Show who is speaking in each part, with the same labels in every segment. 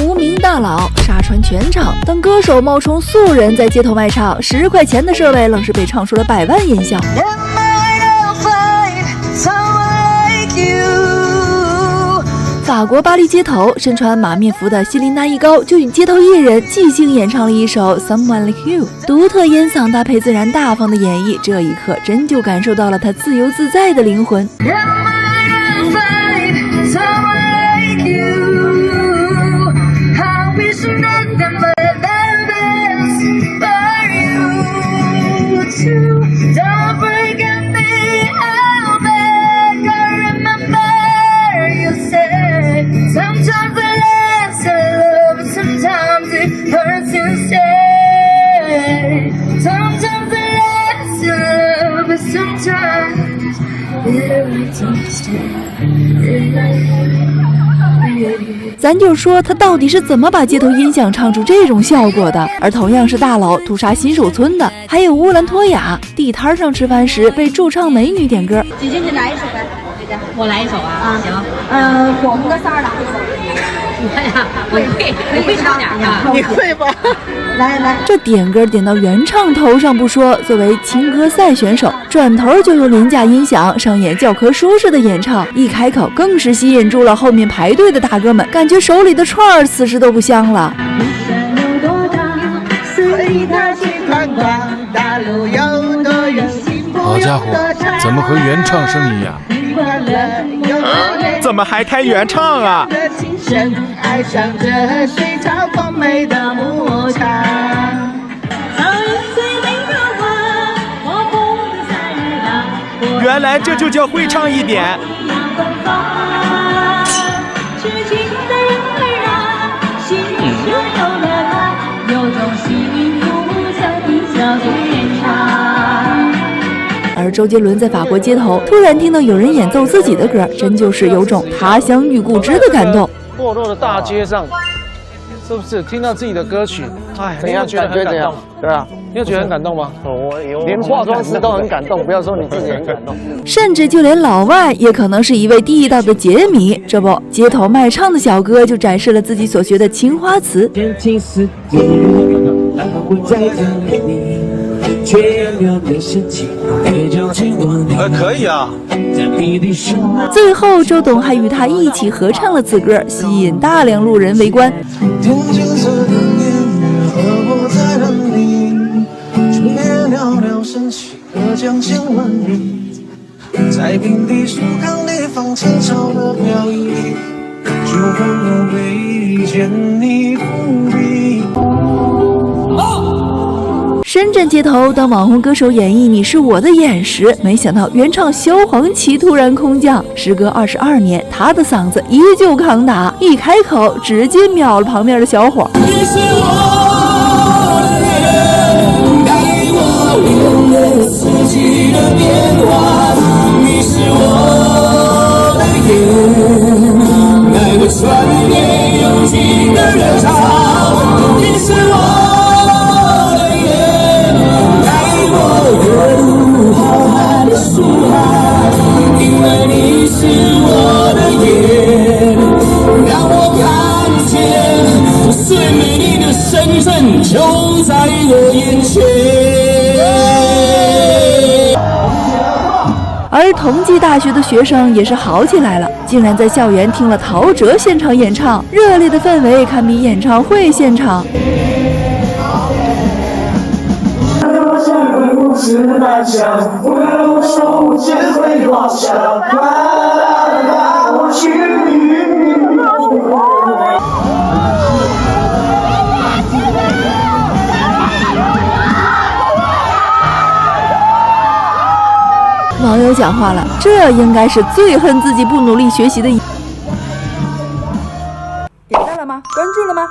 Speaker 1: 无名大佬杀穿全场，当歌手冒充素人在街头卖唱，10块钱的设备愣是被唱出了100万音效。法国巴黎街头，身穿马面服的希琳娜一高就与街头艺人即兴演唱了一首 Someone Like You， 独特烟嗓搭配自然大方的演绎，这一刻真就感受到了他自由自在的灵魂。咱就说他到底是怎么把街头音响唱出这种效果的？而同样是大佬屠杀新手村的，还有乌兰托娅地摊上吃饭时被驻唱美女点歌。
Speaker 2: 姐姐你来一首呗，我来一首啊，行，我们的仨来一首。我呀，我会唱点啊，
Speaker 3: 你会吧？
Speaker 2: 来，
Speaker 1: 这点歌点到原唱头上不说，作为情歌赛选手，转头就用廉价音响上演教科书式的演唱，一开口更是吸引住了后面排队的大哥们，感觉手里的串儿此时都不香了。
Speaker 4: 好家伙，怎么和原唱声一样？
Speaker 3: 怎么还开原唱啊？原来这就叫会唱一点。
Speaker 1: 而周杰伦在法国街头突然听到有人演奏自己的歌，真就是有种他乡遇故知的感动。
Speaker 5: 破落的大街上，是不是听到自己的歌曲？哎，你有觉得很感动？对啊，你有觉得很感动吗？连化妆师都很感动，不要说你自己很感动。
Speaker 1: 甚至就连老外也可能是一位地道的杰迷。这不，街头卖唱的小哥就展示了自己所学的青花瓷。
Speaker 3: 可以啊。
Speaker 1: 最后，周董还与他一起合唱了此歌，吸引大量路人围观。在平地树康地方轻巧的飘逸，就让我遇见你不必。深圳街头，当网红歌手演绎《你是我的眼》时，没想到原唱萧煌奇突然空降。时隔22年，他的嗓子依旧抗打，一开口直接秒了旁边的小伙。你是我的眼，带我领略四季的变化。你是我的眼，带我穿越拥挤的人潮。你是我。因为你是我的眼，让我看见最美丽的深圳就在我眼前。而同济大学的学生也是好起来了，竟然在校园听了陶喆现场演唱，热烈的氛围堪比演唱会现场。是难想，不要手只会落下，我去。网友讲话了，这应该是最恨自己不努力学习的。
Speaker 6: 点赞了吗？关注了吗？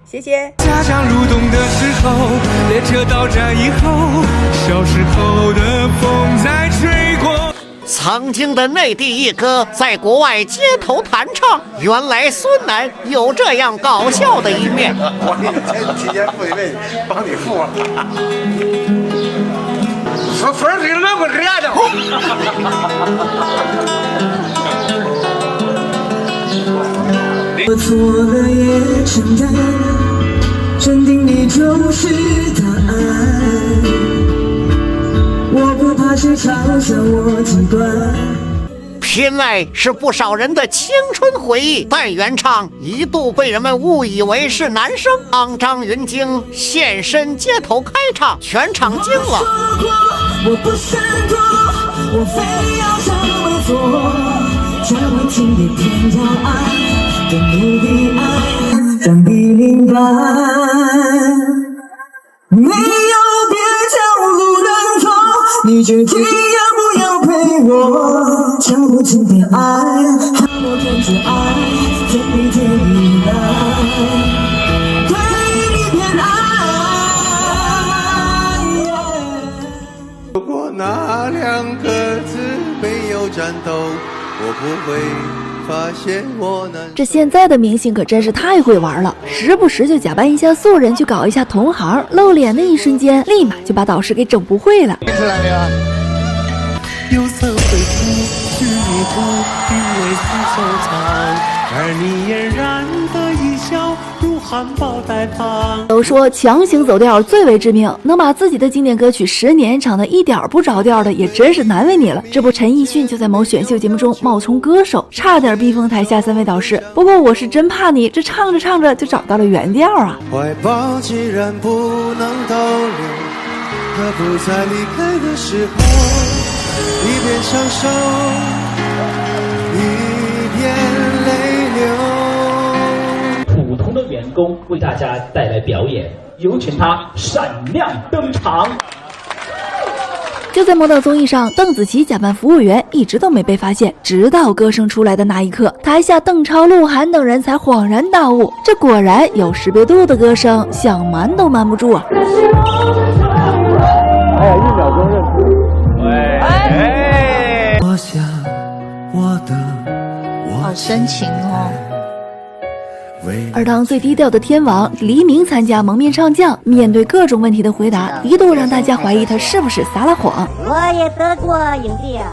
Speaker 6: 谢谢。
Speaker 7: 家乡入冬的时候，列车到站以后，小时候的风在吹过。
Speaker 8: 曾经的内地一哥在国外街头弹唱，原来孙楠有这样搞笑的一面。
Speaker 9: 我给你提前付一位，帮你付了。分给那么热的。
Speaker 10: 我错了也承担，认定你就是答案，我不怕谁嘲笑我极端。
Speaker 8: 偏爱是不少人的青春回忆，但原唱一度被人们误以为是男生。当张云京现身街头开唱，全场惊了。
Speaker 10: 我不闪躲，我非要这么做，这温情的天骄爱，更努力爱，让你明白，没有别条路能走，你决定要不要陪我，这无尽的爱，和我跟着爱，甜蜜的依赖，对你偏爱。
Speaker 9: 如果那2个字没有颤抖，我不会发现我能。
Speaker 1: 这现在的明星可真是太会玩了，时不时就假扮一下素人去搞一下同行，露脸的一瞬间，立马就把导师给整不会了。
Speaker 10: 听出来没有？
Speaker 7: 有色绘图，虚拟图，并未曾收藏，而你嫣然的一笑，如汉堡代糖。
Speaker 1: 都说强行走调最为致命，能把自己的经典歌曲10年唱得一点不着调的，也真是难为你了。这不，陈奕迅就在某选秀节目中冒充歌手，差点逼疯台下3位导师。不过我是真怕你，这唱着唱着就找到了原调啊！
Speaker 9: 怀抱既然不能逗留，何不在离开的时候，一边享受，一边泪流。
Speaker 11: 普通的员工为大家带来表演，有请他闪亮登场。
Speaker 1: 就在某档综艺上，邓紫棋假扮服务员一直都没被发现，直到歌声出来的那一刻，台下邓超、鹿晗等人才恍然大悟，这果然有识别度的歌声，想瞒都瞒不住啊！
Speaker 5: 哎呀，1秒钟认出。
Speaker 10: 哎，我想我的，
Speaker 2: 好深情哦。
Speaker 1: 而当最低调的天王黎明参加蒙面唱将，面对各种问题的回答，一度让大家怀疑他是不是撒了谎。
Speaker 12: 我也得过影帝啊。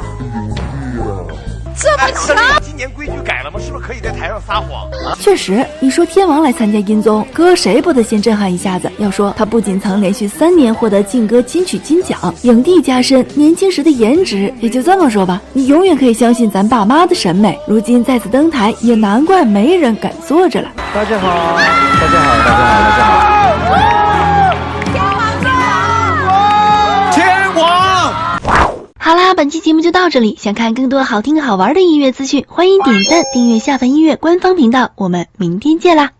Speaker 2: 这么强！
Speaker 9: 今年规矩改了吗？是不是可以在台上撒谎？
Speaker 1: 确实，你说天王来参加音综，搁谁不得先震撼一下子？要说他不仅曾连续3年获得劲歌金曲金奖，影帝加身，年轻时的颜值也就这么说吧，你永远可以相信咱爸妈的审美。如今再次登台，也难怪没人敢坐着了。
Speaker 5: 大家好，大家好，大家好，大家好。
Speaker 1: 好啦，本期节目就到这里。想看更多好听好玩的音乐资讯，欢迎点赞订阅下凡音乐官方频道。我们明天见啦！